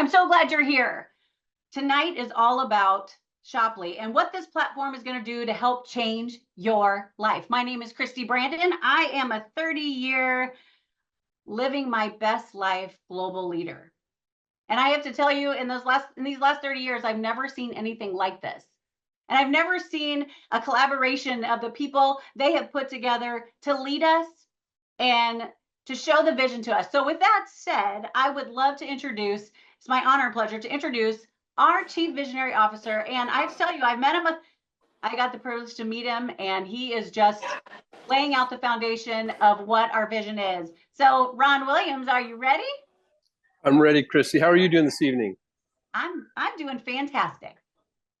so glad you're here. Tonight is all about Shoply and what this platform is going to do to help change your life. My name is Christy Brandon. I am a 30-year living my best life global leader. And I have to tell you, in these last 30 years, I've never seen anything like this. And I've never seen a collaboration of the people they have put together to lead us and to show the vision to us. So with that said, I would love to introduce, it's my honor and pleasure to introduce our Chief Visionary Officer. And I have to tell you, I've met him, I got the privilege to meet him, and he is just laying out the foundation of what our vision is. So Ron Williams, are you ready? I'm ready, Christy. How are you doing this evening? I'm doing fantastic.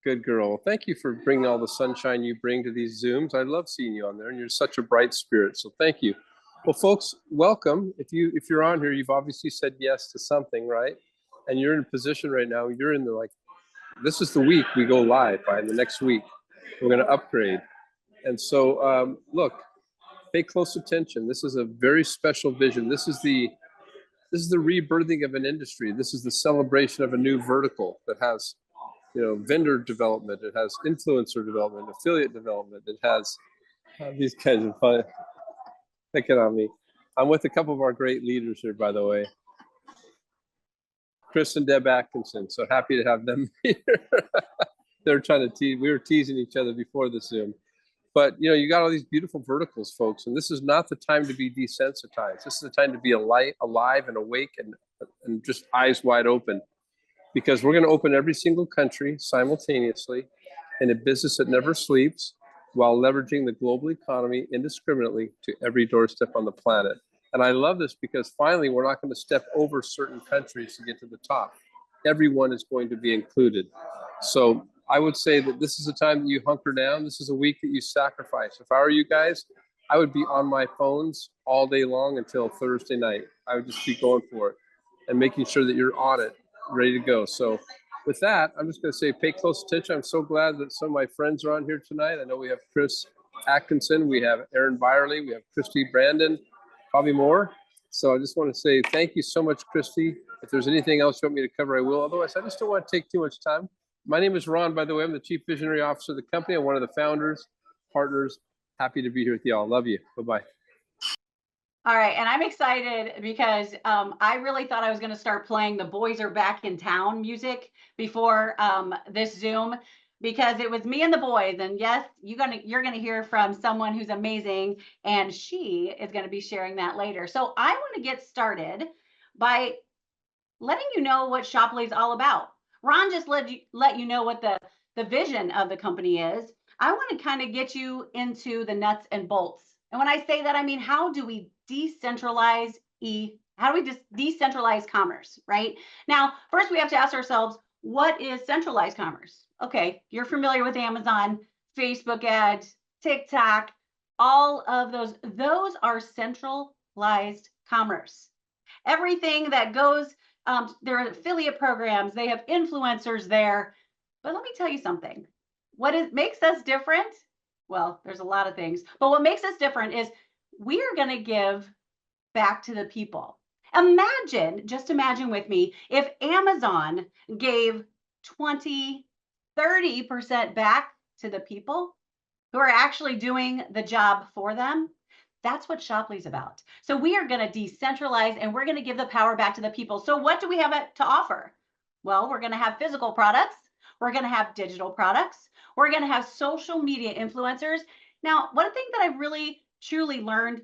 Good girl. Thank you for bringing all the sunshine you bring to these Zooms. I love seeing you on there, and you're such a bright spirit. So thank you. Well, folks, welcome. If you're on here, you've obviously said yes to something, right? And you're in a position right now. You're in the this is the week we go live. By the next week, we're going to upgrade. And so, look, pay close attention. This is a very special vision. This is the rebirthing of an industry. This is the celebration of a new vertical that has, vendor development. It has influencer development, affiliate development. It has these kinds of fun. Picking on me. I'm with a couple of our great leaders here, by the way. Chris and Deb Atkinson. So happy to have them here. They're trying to tease. We were teasing each other before the Zoom. But, you got all these beautiful verticals, folks, and this is not the time to be desensitized. This is the time to be alive and awake and just eyes wide open, because we're going to open every single country simultaneously in a business that never sleeps, while leveraging the global economy indiscriminately to every doorstep on the planet. And I love this because finally, we're not going to step over certain countries to get to the top. Everyone is going to be included. So I would say that this is a time that you hunker down. This is a week that you sacrifice. If I were you guys, I would be on my phones all day long until Thursday night. I would just be going for it and making sure that you're on it, ready to go. So with that, I'm just going to say pay close attention. I'm so glad that some of my friends are on here tonight. I know we have Chris Atkinson, we have Aaron Byerly, we have Christy Brandon, probably more. So I just want to say thank you so much, Christy. If there's anything else you want me to cover, I will. Otherwise, I just don't want to take too much time. My name is Ron, by the way. I'm the Chief Visionary Officer of the company. I'm one of the founders, partners. Happy to be here with y'all. Love you. Bye-bye. All right, and I'm excited because I really thought I was going to start playing the Boys Are Back in Town music before this Zoom, because it was me and the boys. And yes, you're gonna hear from someone who's amazing, and she is going to be sharing that later. So I want to get started by letting you know what Shoply is all about. Ron just let you know what the vision of the company is. I want to kind of get you into the nuts and bolts. And when I say that, I mean, how do we decentralize commerce, right? Now, first we have to ask ourselves, what is centralized commerce? Okay, you're familiar with Amazon, Facebook ads, TikTok, all of those are centralized commerce. Everything that goes, there are affiliate programs, they have influencers there. But let me tell you something. Makes us different? Well, there's a lot of things, but what makes us different is we are going to give back to the people. Just imagine with me, if Amazon gave 20, 30% back to the people who are actually doing the job for them. That's what Shoply's about. So we are going to decentralize and we're going to give the power back to the people. So what do we have to offer? Well, we're going to have physical products. We're going to have digital products. We're going to have social media influencers. Now, one thing that I've really truly learned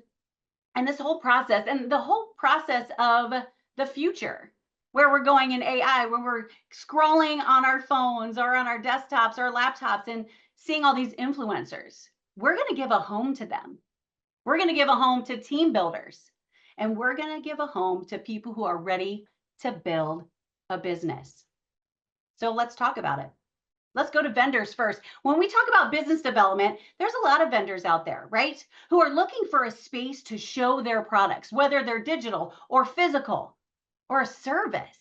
in this whole process, and the whole process of the future, where we're going in AI, where we're scrolling on our phones or on our desktops or laptops and seeing all these influencers, we're going to give a home to them. We're going to give a home to team builders, and we're going to give a home to people who are ready to build a business. So let's talk about it. Let's go to vendors first. When we talk about business development, there's a lot of vendors out there, right? Who are looking for a space to show their products, whether they're digital or physical or a service.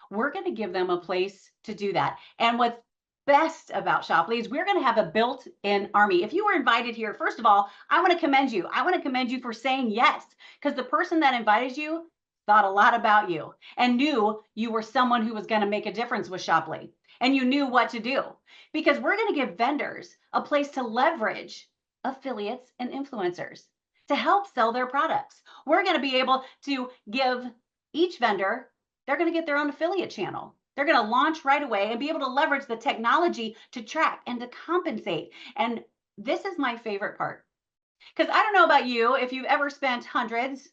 We're going to give them a place to do that. And what's best about Shoply is we're going to have a built-in army. If you were invited here, first of all, I want to commend you. I want to commend you for saying yes, because the person that invited you thought a lot about you and knew you were someone who was going to make a difference with Shoply, and you knew what to do, because we're going to give vendors a place to leverage affiliates and influencers to help sell their products. We're going to be able to give each vendor, they're going to get their own affiliate channel. They're going to launch right away and be able to leverage the technology to track and to compensate. And this is my favorite part, because I don't know about you, if you've ever spent hundreds,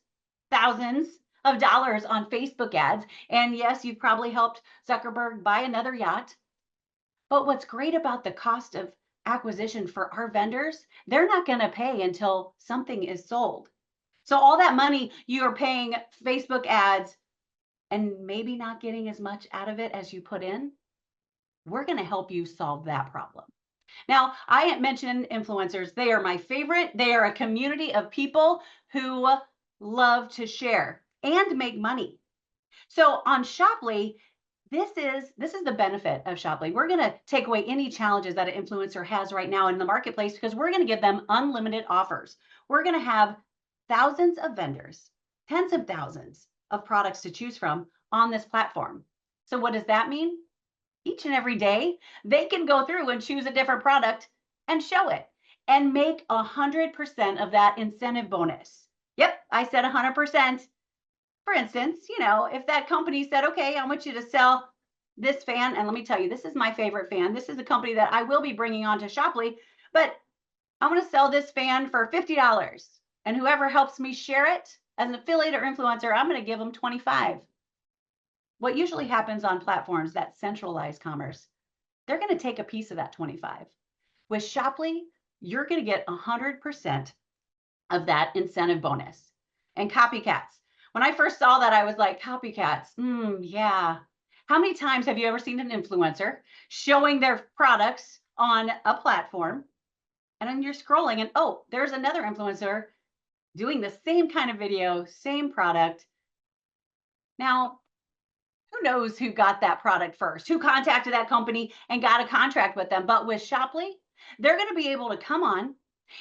thousands of dollars on Facebook ads, and yes, you've probably helped Zuckerberg buy another yacht. But what's great about the cost of acquisition for our vendors, they're not going to pay until something is sold. So all that money you are paying Facebook ads and maybe not getting as much out of it as you put in, we're going to help you solve that problem. Now, I mentioned influencers. They are my favorite. They are a community of people who love to share and make money. So on Shoply, this is the benefit of Shoply. We're going to take away any challenges that an influencer has right now in the marketplace, because we're going to give them unlimited offers. We're going to have thousands of vendors, tens of thousands of products to choose from on this platform. So what does that mean? Each and every day, they can go through and choose a different product and show it and make 100% of that incentive bonus. Yep, I said 100%. For instance, if that company said, okay, I want you to sell this fan, and let me tell you, this is my favorite fan. This is a company that I will be bringing on to Shoply, but I want to sell this fan for $50. And whoever helps me share it as an affiliate or influencer, I'm going to give them $25. What usually happens on platforms that centralize commerce, they're going to take a piece of that 25. With Shoply, you're going to get 100% of that incentive bonus. And copycats. When I first saw that, I was like, copycats, yeah. How many times have you ever seen an influencer showing their products on a platform, and then you're scrolling and, oh, there's another influencer doing the same kind of video, same product. Now, who knows who got that product first, who contacted that company and got a contract with them? But with Shoply, they're going to be able to come on,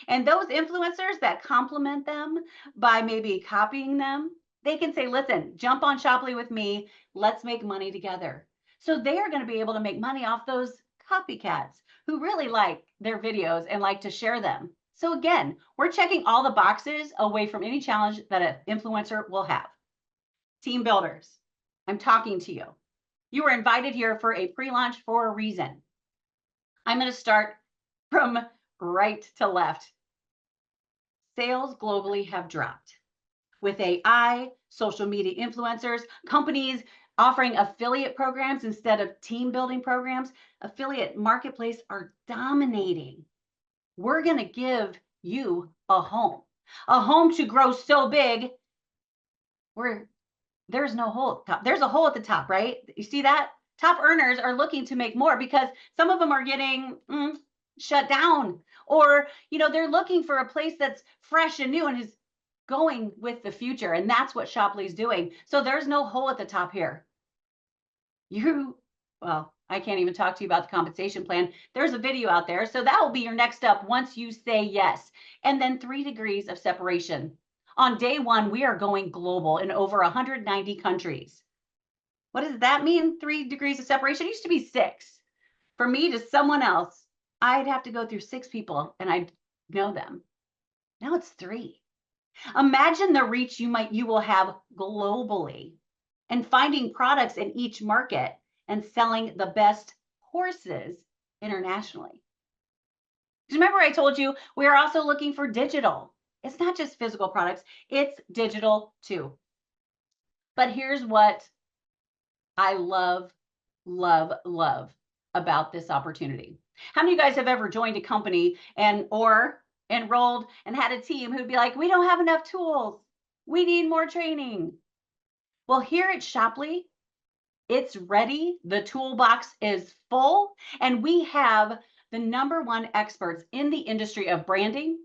and those influencers that compliment them by maybe copying them, they can say, listen, jump on Shoply with me. Let's make money together. So they are going to be able to make money off those copycats who really like their videos and like to share them. So again, we're checking all the boxes away from any challenge that an influencer will have. Team builders, I'm talking to you. You were invited here for a pre-launch for a reason. I'm going to start from right to left. Sales globally have dropped. With AI, social media influencers, companies offering affiliate programs instead of team building programs, affiliate marketplace are dominating. We're going to give you a home to grow so big where there's no hole at the top. There's a hole at the top, right? You see that? Top earners are looking to make more because some of them are getting shut down, or they're looking for a place that's fresh and new and is going with the future, and that's what Shoply's doing. So there's no hole at the top here. Well, I can't even talk to you about the compensation plan. There's a video out there, so that will be your next step once you say yes. And then 3 degrees of separation. On day 1, we are going global in over 190 countries. What does that mean? 3 degrees of separation? It used to be 6. For me to someone else, I'd have to go through 6 people and I'd know them. Now it's 3. Imagine the reach you will have globally, and finding products in each market and selling the best courses internationally. Remember I told you we are also looking for digital. It's not just physical products, it's digital too. But here's what I love about this opportunity. How many of you guys have ever joined a company or enrolled and had a team who'd be like, we don't have enough tools, we need more training? Well, here at Shoply, it's ready. The toolbox is full, and we have the #1 experts in the industry of branding,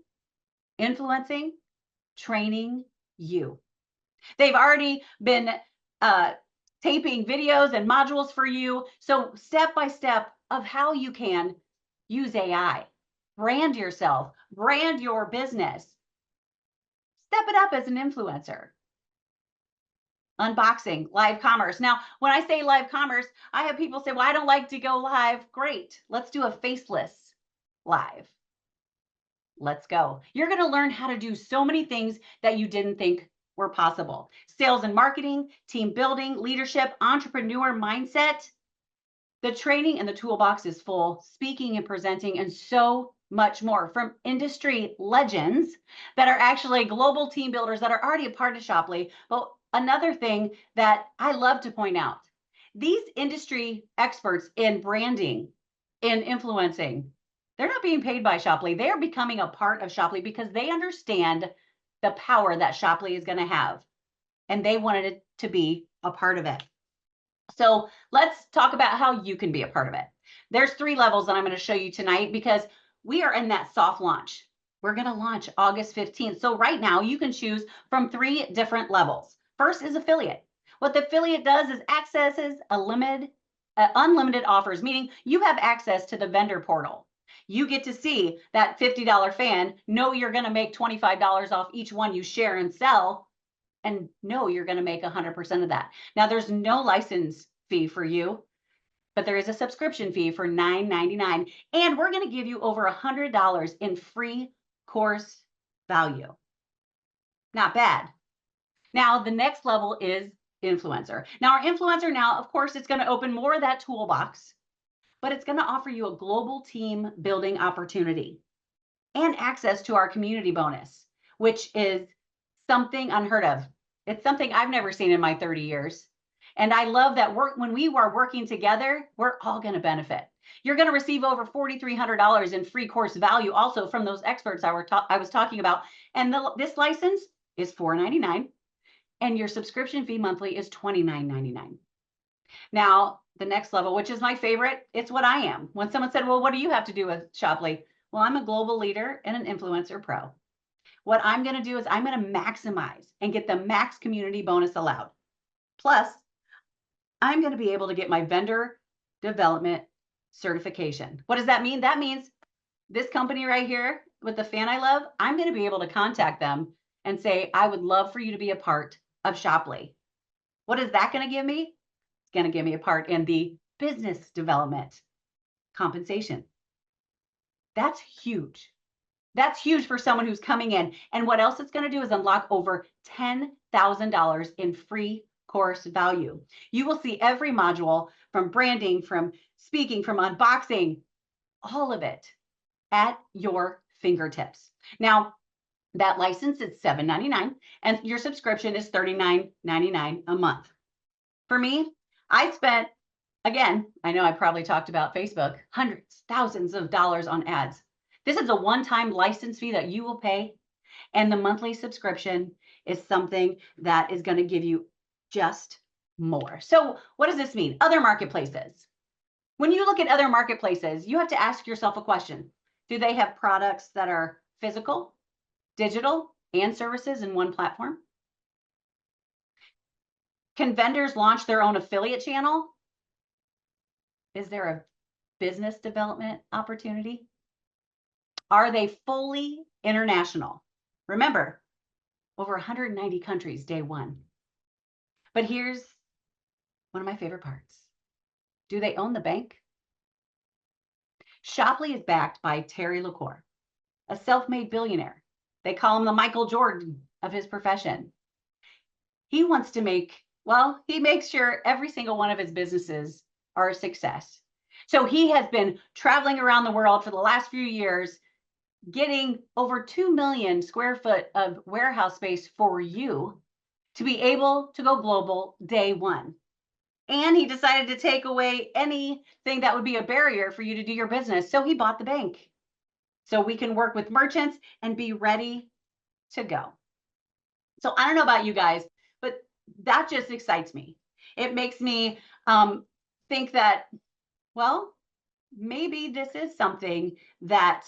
influencing, training you. They've already been taping videos and modules for you. So step by step of how you can use AI, brand yourself, brand your business, step it up as an influencer. unboxing, live commerce. Now, when I say live commerce, I have people say, well, I don't like to go live. Great. Let's do a faceless live. Let's go. You're going to learn how to do so many things that you didn't think were possible. Sales and marketing, team building, leadership, entrepreneur mindset. The training and the toolbox is full, speaking and presenting, and so much more from industry legends that are actually global team builders that are already a part of Shoply. But another thing that I love to point out, these industry experts in branding, in influencing, they're not being paid by Shoply. They're becoming a part of Shoply because they understand the power that Shoply is going to have, and they wanted it to be a part of it. So let's talk about how you can be a part of it. There's 3 levels that I'm going to show you tonight because we are in that soft launch. We're going to launch August 15th. So right now you can choose from 3 different levels. First is affiliate. What the affiliate does is accesses unlimited offers, meaning you have access to the vendor portal. You get to see that $50 fan, know you're going to make $25 off each one you share and sell, and know you're going to make 100% of that. Now, there's no license fee for you, but there is a subscription fee for $9.99. And we're going to give you over $100 in free course value. Not bad. Now, the next level is influencer. Now, our influencer now, of course, it's going to open more of that toolbox, but it's going to offer you a global team building opportunity and access to our community bonus, which is something unheard of. It's something I've never seen in my 30 years. And I love that when we are working together, we're all going to benefit. You're going to receive over $4,300 in free course value also from those experts I was talking about. And this license is $4.99 and your subscription fee monthly is $29.99. Now, the next level, which is my favorite, it's what I am. When someone said, well, what do you have to do with Shoply? Well, I'm a global leader and an influencer pro. What I'm going to do is I'm going to maximize and get the max community bonus allowed. Plus, I'm going to be able to get my vendor development certification. What does that mean? That means this company right here with the fan I love, I'm going to be able to contact them and say, I would love for you to be a part of Shoply. What is that going to give me? It's going to give me a part in the business development compensation. That's huge. That's huge for someone who's coming in. And what else it's going to do is unlock over $10,000 in free course value. You will see every module from branding, from speaking, from unboxing, all of it at your fingertips. Now, that license is $7.99 and your subscription is $39.99 a month. For me, I spent, again, I know I probably talked about Facebook, hundreds, thousands of dollars on ads. This is a one-time license fee that you will pay, and the monthly subscription is something that is going to give you just more. So what does this mean? Other marketplaces. When you look at other marketplaces, you have to ask yourself a question. Do they have products that are physical, digital, and services in one platform? Can vendors launch their own affiliate channel? Is there a business development opportunity? Are they fully international? Remember, over 190 countries day one. But here's one of my favorite parts. Do they own the bank? Shoply is backed by Terry LaCour, a self-made billionaire. They call him the Michael Jordan of his profession. He wants to he makes sure every single one of his businesses are a success. So he has been traveling around the world for the last few years, getting over 2 million square foot of warehouse space for you to be able to go global day one. And he decided to take away anything that would be a barrier for you to do your business. So he bought the bank so we can work with merchants and be ready to go. So I don't know about you guys, but that just excites me. It makes me think that, well, maybe this is something that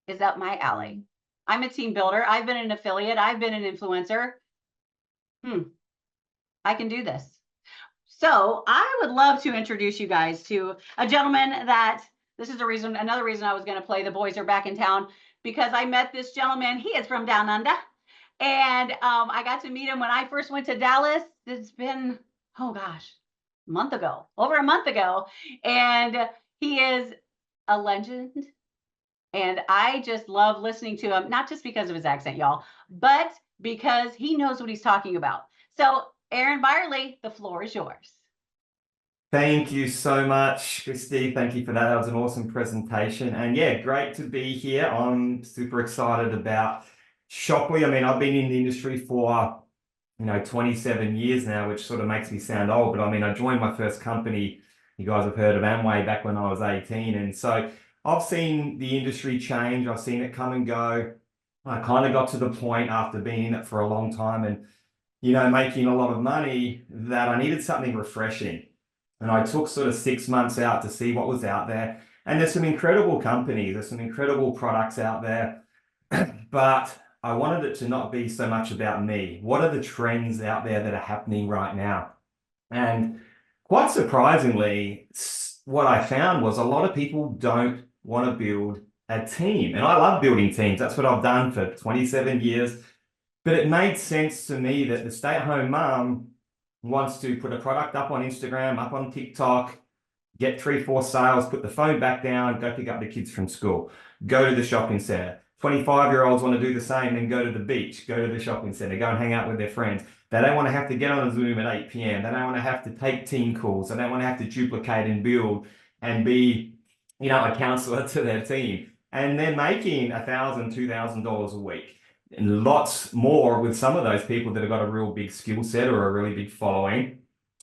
is up my alley. I'm a team builder. I've been an affiliate. I've been an influencer. I can do this. So I would love to introduce you guys to a gentleman that this is another reason I was going to play The Boys Are Back in Town, because I met this gentleman. He is from Down Under, And I got to meet him when I first went to Dallas. It's been, oh gosh, a month ago, over a month ago. And he is a legend. And I just love listening to him, not just because of his accent, y'all, but because he knows what he's talking about. So, Aaron Byerly, the floor is yours. Thank you so much, Christy. Thank you for that. That was an awesome presentation. And yeah, great to be here. I'm super excited about Shoply. I mean, I've been in the industry for, 27 years now, which sort of makes me sound old. But I mean, I joined my first company, you guys have heard of Amway, back when I was 18. And so I've seen the industry change. I've seen it come and go. I kind of got to the point after being in it for a long time and, making a lot of money that I needed something refreshing. And I took sort of 6 months out to see what was out there. And there's some incredible companies, there's some incredible products out there, but I wanted it to not be so much about me. What are the trends out there that are happening right now? And quite surprisingly, what I found was a lot of people don't want to build a team. And I love building teams. That's what I've done for 27 years. But it made sense to me that the stay-at-home mom wants to put a product up on Instagram, up on TikTok, get 3-4 sales, put the phone back down, go pick up the kids from school, go to the shopping center. 25-year-olds want to do the same and go to the beach, go to the shopping center, go and hang out with their friends. They don't want to have to get on a Zoom at 8 p.m. They don't want to have to take team calls. They don't want to have to duplicate and build and be, a counselor to their team. And they're making $1,000, $2,000 a week. And lots more with some of those people that have got a real big skill set or a really big following,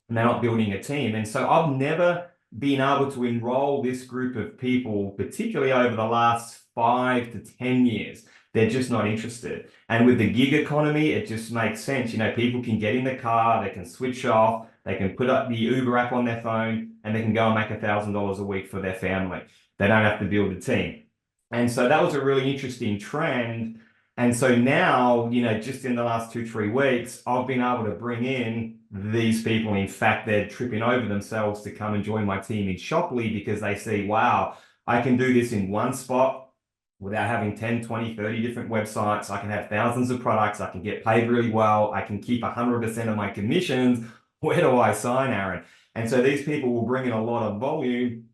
and they're not building a team. And so I've never been able to enroll this group of people, particularly over the last 5 to 10 years. They're just not interested. And with the gig economy, it just makes sense. People can get in the car, they can switch off, they can put up the Uber app on their phone, and they can go and make $1,000 a week for their family. They don't have to build a team. And so that was a really interesting trend. And so now, just in the last 2-3 weeks, I've been able to bring in these people. In fact, they're tripping over themselves to come and join my team in Shoply because they see, wow, I can do this in one spot without having 10, 20, 30 different websites. I can have thousands of products. I can get paid really well. I can keep 100% of my commissions. Where do I sign, Aaron? And so these people will bring in a lot of volume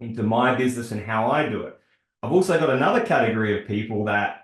into my business and how I do it. I've also got another category of people that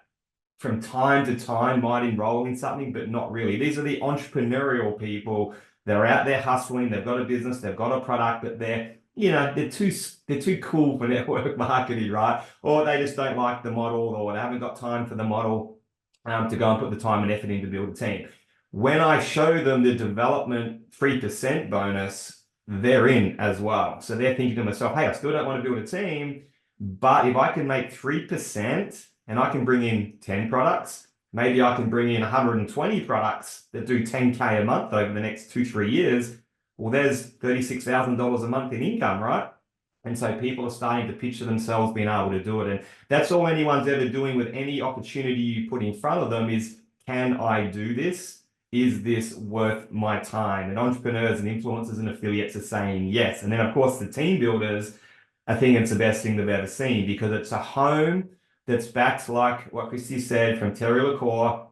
from time to time might enroll in something, but not really. These are the entrepreneurial people that are out there hustling. They've got a business, they've got a product, but they're too cool for network marketing, right? Or they just don't like the model, or they haven't got time for the model to go and put the time and effort in to build a team. When I show them the development 3% bonus, they're in as well. So they're thinking to themselves, hey, I still don't want to build a team, but if I can make 3%, and I can bring in 10 products, maybe I can bring in 120 products that do 10K a month over the next 2-3 years. Well, there's $36,000 a month in income, right? And so people are starting to picture themselves being able to do it. And that's all anyone's ever doing with any opportunity you put in front of them is, can I do this? Is this worth my time? And entrepreneurs and influencers and affiliates are saying yes. And then, of course, the team builders, I think it's the best thing they've ever seen because it's a home that's backed, like what Christy said, from Terry LaCour.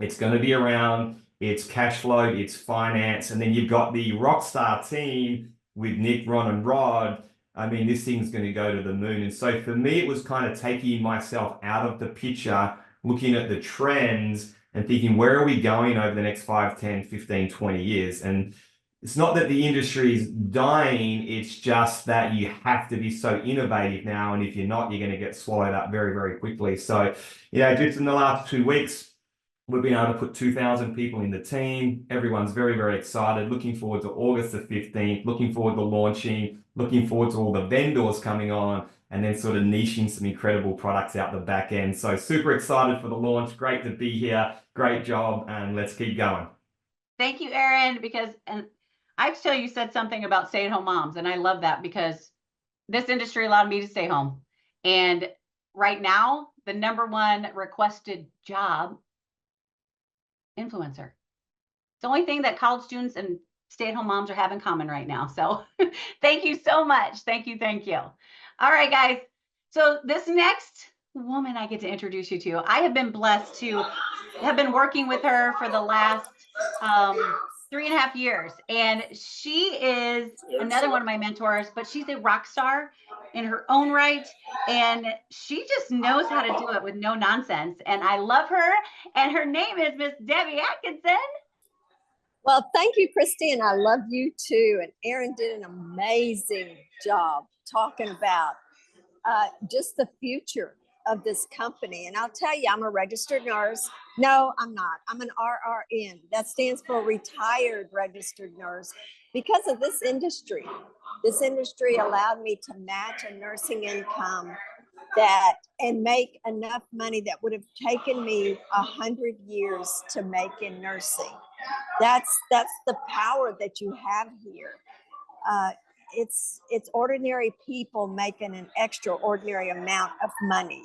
It's going to be around, it's cash flow, it's finance, and then you've got the rockstar team with Nick, Ron, and Rod. I mean, this thing's going to go to the moon. And so for me, it was kind of taking myself out of the picture, looking at the trends and thinking, where are we going over the next 5, 10, 15, 20 years? And it's not that the industry is dying, it's just that you have to be so innovative now. And if you're not, you're going to get swallowed up very, very quickly. So, just in the last 2 weeks, we've been able to put 2,000 people in the team. Everyone's very, very excited. Looking forward to August the 15th, looking forward to launching, looking forward to all the vendors coming on, and then sort of niching some incredible products out the back end. So super excited for the launch. Great to be here. Great job. And let's keep going. Thank you, Aaron, and I tell you said something about stay-at-home moms, and I love that because this industry allowed me to stay home. And right now, the #1 requested job, influencer. It's the only thing that college students and stay-at-home moms are have in common right now. So thank you so much. Thank you. All right, guys. So this next woman I get to introduce you to. I have been blessed to have been working with her for the last 3.5 years. And she is another one of my mentors, but she's a rock star in her own right. And she just knows how to do it with no nonsense. And I love her. And her name is Miss Debbie Atkinson. Well, thank you, Christy, and I love you too. And Erin did an amazing job talking about just the future of this company. And I'll tell you, I'm a registered nurse. No, I'm not. I'm an RRN. That stands for retired registered nurse. Because of this industry allowed me to match a nursing income that and make enough money that would have taken me 100 years to make in nursing. That's the power that you have here. It's ordinary people making an extraordinary amount of money.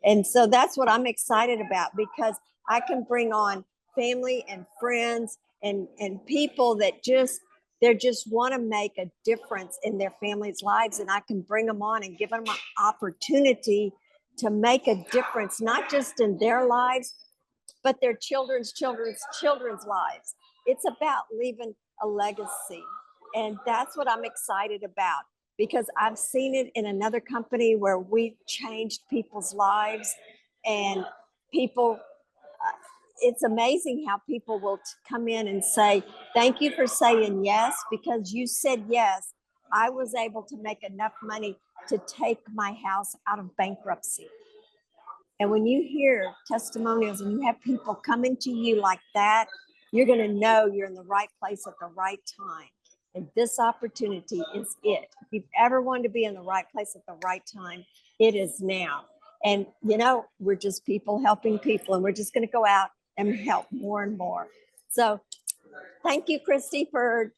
And so that's what I'm excited about, because I can bring on family and friends and people that just want to make a difference in their families' lives. And I can bring them on and give them an opportunity to make a difference, not just in their lives, but their children's lives. It's about leaving a legacy. And that's what I'm excited about, because I've seen it in another company where we changed people's lives, and people, it's amazing how people will come in and say, thank you for saying yes, because you said yes. I was able to make enough money to take my house out of bankruptcy. And when you hear testimonials and you have people coming to you like that, you're going to know you're in the right place at the right time. And this opportunity is it. If you've ever wanted to be in the right place at the right time, it is now. And, you know, we're just people helping people, and we're just going to go out and help more and more. So thank you, Christy, for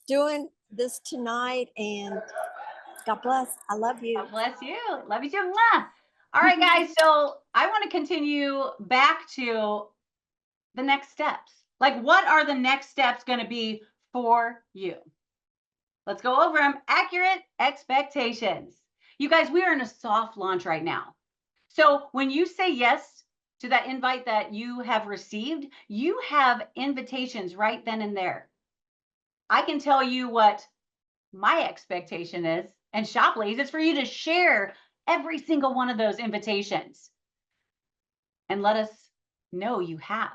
doing this tonight. And God bless. I love you. God bless you. Love you too. Mwah. All right, guys. So I want to continue back to the next steps. Like, what are the next steps going to be for you? Let's go over them. Accurate expectations. You guys, we are in a soft launch right now. So when you say yes to that invite that you have received, you have invitations right then and there. I can tell you what my expectation is, and Shopley's is for you to share every single one of those invitations and let us know you have.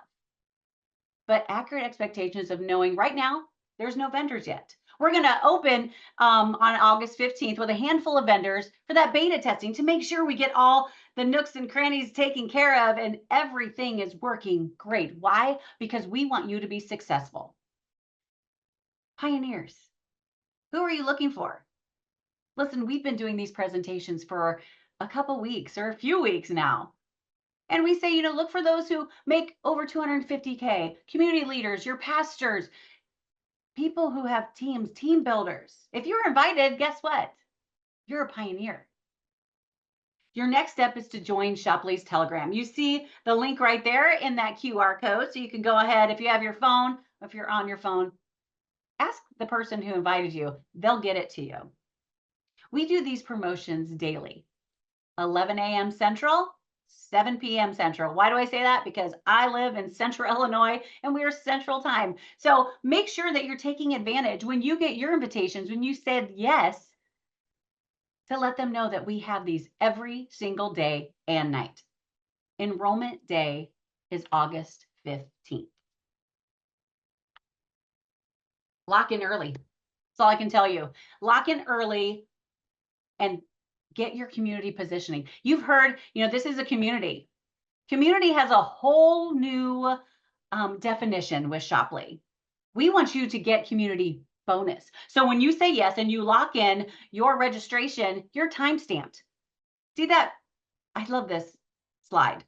But accurate expectations of knowing right now, there's no vendors yet. We're going to open on August 15th with a handful of vendors for that beta testing to make sure we get all the nooks and crannies taken care of and everything is working great. Why? Because we want you to be successful. Pioneers, who are you looking for? Listen, we've been doing these presentations for a couple weeks or a few weeks now. And we say, you know, look for those who make over 250K, community leaders, your pastors, people who have teams, team builders. If you're invited, guess what? You're a pioneer. Your next step is to join Shopley's Telegram. You see the link right there in that QR code. So you can go ahead, if you have your phone, if you're on your phone, ask the person who invited you. They'll get it to you. We do these promotions daily, 11 a.m. Central, 7 p.m. Central. Why do I say that? Because I live in Central Illinois and we are Central Time. So make sure that you're taking advantage when you get your invitations, when you said yes, to let them know that we have these every single day and night. Enrollment day is August 15th. Lock in early. That's all I can tell you. Lock in early and get your community positioning. You've heard, you know, this is a community. Community has a whole new definition with Shopley. We want you to get community bonus. So when you say yes and you lock in your registration, you're time stamped. See that? I love this slide.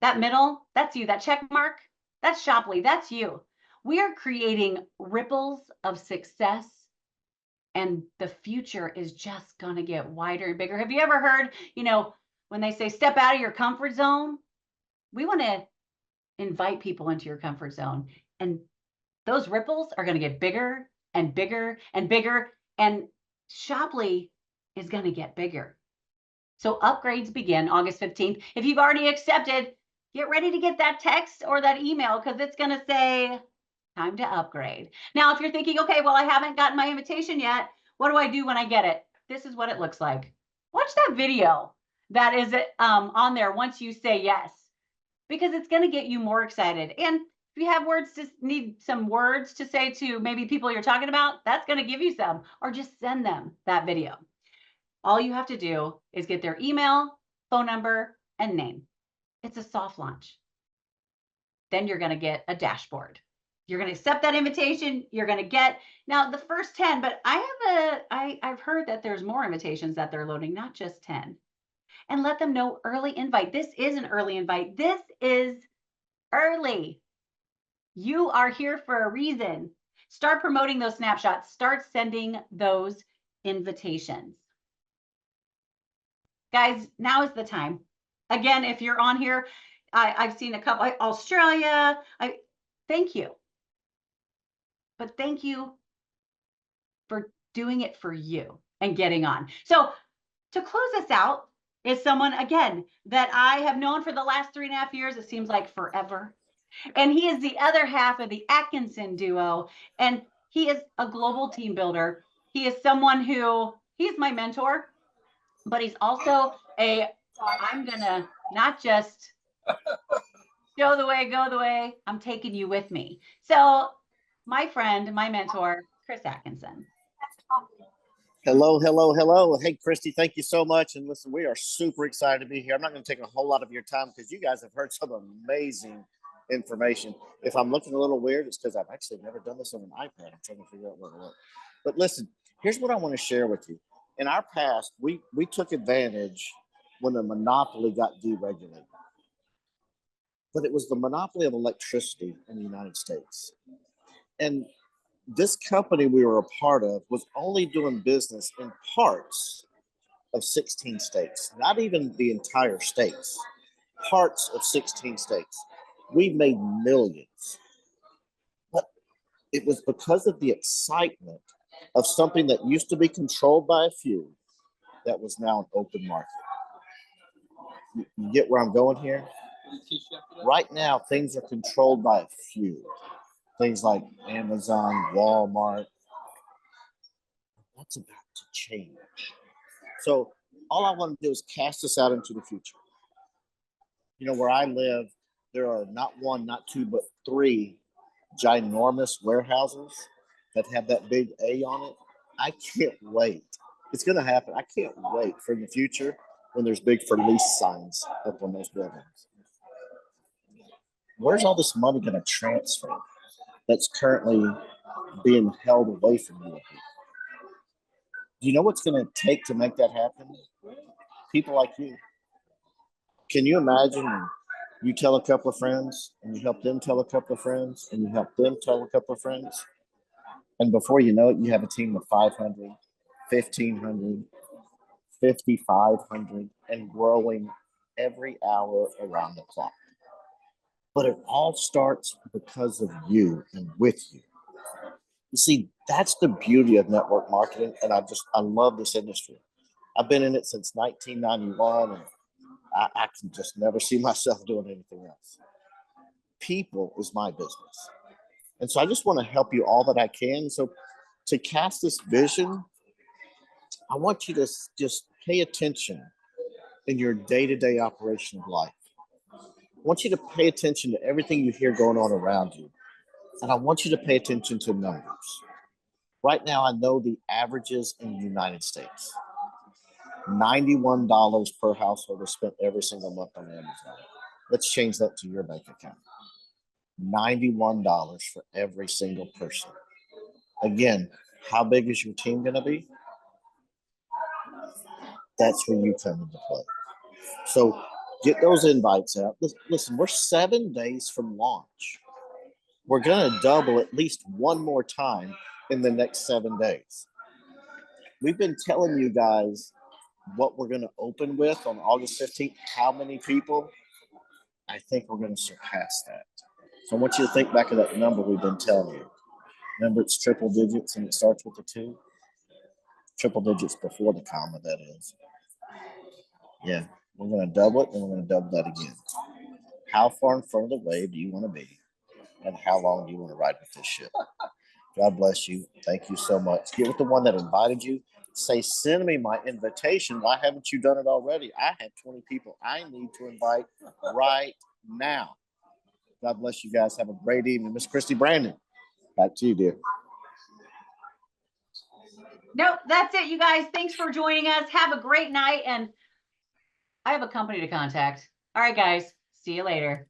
That middle, that's you. That check mark, that's Shopley. That's you. We are creating ripples of success, and the future is just going to get wider and bigger. Have you ever heard, you know, when they say step out of your comfort zone? We want to invite people into your comfort zone, and those ripples are going to get bigger and bigger and bigger, and Shopley is going to get bigger. So upgrades begin August 15th. If you've already accepted, get ready to get that text or that email because it's going to say time to upgrade. Now, if you're thinking, okay, well, I haven't gotten my invitation yet. What do I do when I get it? This is what it looks like. Watch that video that is on there once you say yes, because it's going to get you more excited. And if you have words to need some words to say to maybe people you're talking about, that's going to give you some, or just send them that video. All you have to do is get their email, phone number, and name. It's a soft launch. Then you're going to get a dashboard. You're going to accept that invitation. You're going to get now the first 10, but I've heard that there's more invitations that they're loading, not just 10. And let them know early invite. This is an early invite. This is early. You are here for a reason. Start promoting those snapshots. Start sending those invitations. Guys, now is the time. Again, if you're on here, I've seen a couple, Australia, thank you. But thank you for doing it for you and getting on. So to close us out is someone, again, that I have known for the last 3.5 years. It seems like forever. And he is the other half of the Atkinson duo. And he is a global team builder. He is someone who, he's my mentor, but he's also I'm gonna not just show the way, go the way, I'm taking you with me. So my friend, my mentor, Chris Atkinson. Hello, hello, hello. Hey, Christy, thank you so much. And listen, we are super excited to be here. I'm not going to take a whole lot of your time because you guys have heard some amazing information. If I'm looking a little weird, it's because I've actually never done this on an iPad. I'm trying to figure out where to look. But listen, here's what I want to share with you. In our past, we took advantage when the monopoly got deregulated. But it was the monopoly of electricity in the United States. And this company we were a part of was only doing business in parts of 16 states, not even the entire states, parts of 16 states. We made millions. But it was because of the excitement of something that used to be controlled by a few that was now an open market. You get where I'm going here? Right now, things are controlled by a few. Things like Amazon, Walmart. That's about to change. So all I want to do is cast this out into the future. You know, where I live, there are not one, not two, but 3 ginormous warehouses that have that big A on it. I can't wait. It's going to happen. I can't wait for the future when there's big for lease signs up on those buildings. Where's all this money going to transfer that's currently being held away from you? Do you know what's going to take to make that happen? People like you. Can you imagine you tell a couple of friends and you help them tell a couple of friends and you help them tell a couple of friends? And before you know it, you have a team of 500, 1,500, 5,500 and growing every hour around the clock. But it all starts because of you and with you. You see, that's the beauty of network marketing. And I love this industry. I've been in it since 1991 and I can just never see myself doing anything else. People is my business. And so I just want to help you all that I can. So to cast this vision, I want you to just pay attention in your day-to-day operation of life. I want you to pay attention to everything you hear going on around you. And I want you to pay attention to numbers. Right now, I know the averages in the United States. $91 per household is spent every single month on Amazon. Let's change that to your bank account. $91 for every single person. Again, how big is your team going to be? That's where you come into play. So get those invites out. Listen, we're 7 days from launch. We're going to double at least one more time in the next 7 days. We've been telling you guys what we're going to open with on August 15th. How many people? I think we're going to surpass that. So I want you to think back of that number we've been telling you. Remember, it's triple digits and it starts with a 2. Triple digits before the comma, that is. Yeah, we're going to double it, and we're going to double that again. How far in front of the wave do you want to be? And how long do you want to ride with this ship? God bless you. Thank you so much. Get with the one that invited you. Say, send me my invitation. Why haven't you done it already? I have 20 people I need to invite right now. God bless you guys. Have a great evening. Miss Christy Brandon, back to you, dear. Nope, that's it, you guys. Thanks for joining us. Have a great night. And I have a company to contact. All right, guys. See you later.